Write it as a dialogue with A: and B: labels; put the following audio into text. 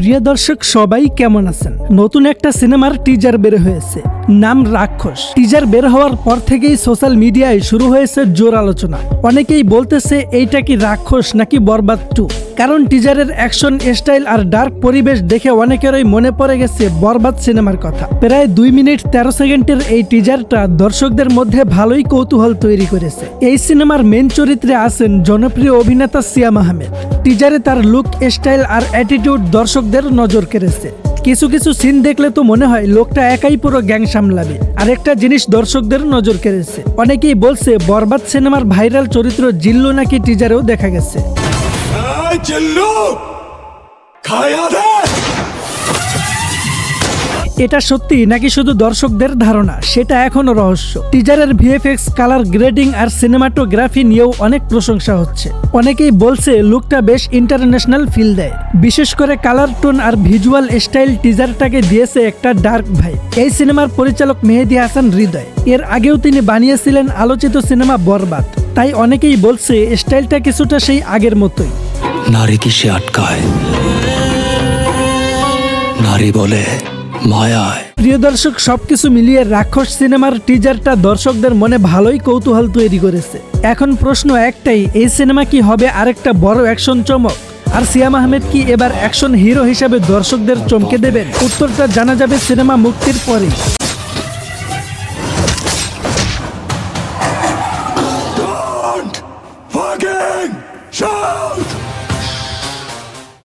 A: প্রিয় দর্শক সবাই কেমন আছেন? নতুন একটা সিনেমার টিজার বের হয়েছে, নাম রাক্ষস। টিজার বের হওয়ার পর থেকেই সোশ্যাল মিডিয়ায় শুরু হয়েছে জোর আলোচনা। অনেকেই বলতেছে এইটা কি রাক্ষস নাকি বরবাদ 2, কারণ টিজারের অ্যাকশন স্টাইল আর ডার্ক পরিবেশ দেখে অনেকেরই মনে পড়ে গেছে বরবাদ সিনেমার কথা। প্রায় 2 মিনিট 13 সেকেন্ডের এই টিজারটা দর্শকদের মধ্যে ভালোই কৌতূহল তৈরি করেছে। এই সিনেমার মেন চরিত্রে আছেন জনপ্রিয় অভিনেতা সিয়াম আহমেদ। টিজারে তার লুক, স্টাইল আর অ্যাটিটিউড দর্শকদের নজর কেড়েছে। কিছু কিছু সিন দেখলে তো মনে হয় লোকটা একাই পুরো গ্যাং সামলাবে। আরেকটা জিনিস দর্শকদের নজর কেড়েছে, অনেকেই বলছে বরবাদ সিনেমার ভাইরাল চরিত্র জিল্লু নাকি টিজারেও দেখা গেছে। এটা সত্যি নাকি শুধু দর্শকদের ধারণা, সেটা এখনো রহস্য। টিজারের ভিএফএক্স, কালার গ্রেডিং আর সিনেমাটোগ্রাফি নিয়েও অনেক প্রশংসা হচ্ছে। অনেকেই বলছে লুকটা বেশ ইন্টারন্যাশনাল ফিল দেয়, বিশেষ করে কালার টোন আর ভিজুয়াল স্টাইল টিজারটাকে দিয়েছে একটা ডার্ক ভাই। এই সিনেমার পরিচালক মেহেদী হাসান হৃদয়, এর আগেও তিনি বানিয়েছিলেন আলোচিত সিনেমা বরবাদ। তাই অনেকেই বলছে স্টাইলটা কিছুটা সেই আগের মতোই।
B: নারী কিসে আটকায়, নারী বলে মায়ায়।
A: প্রিয় দর্শক, সবকিছু মিলিয়ে রাক্ষস সিনেমার টিজারটা দর্শকদের মনে ভালোই কৌতূহল তৈরি করেছে। এখন প্রশ্ন একটাই, এই সিনেমা কি হবে আরেকটা বড় অ্যাকশন চমক? আর সিয়াম আহমেদ কি এবার অ্যাকশন হিরো হিসেবে দর্শকদের চমকে দেবেন? উত্তরটা জানা যাবে সিনেমা মুক্তির পরেই।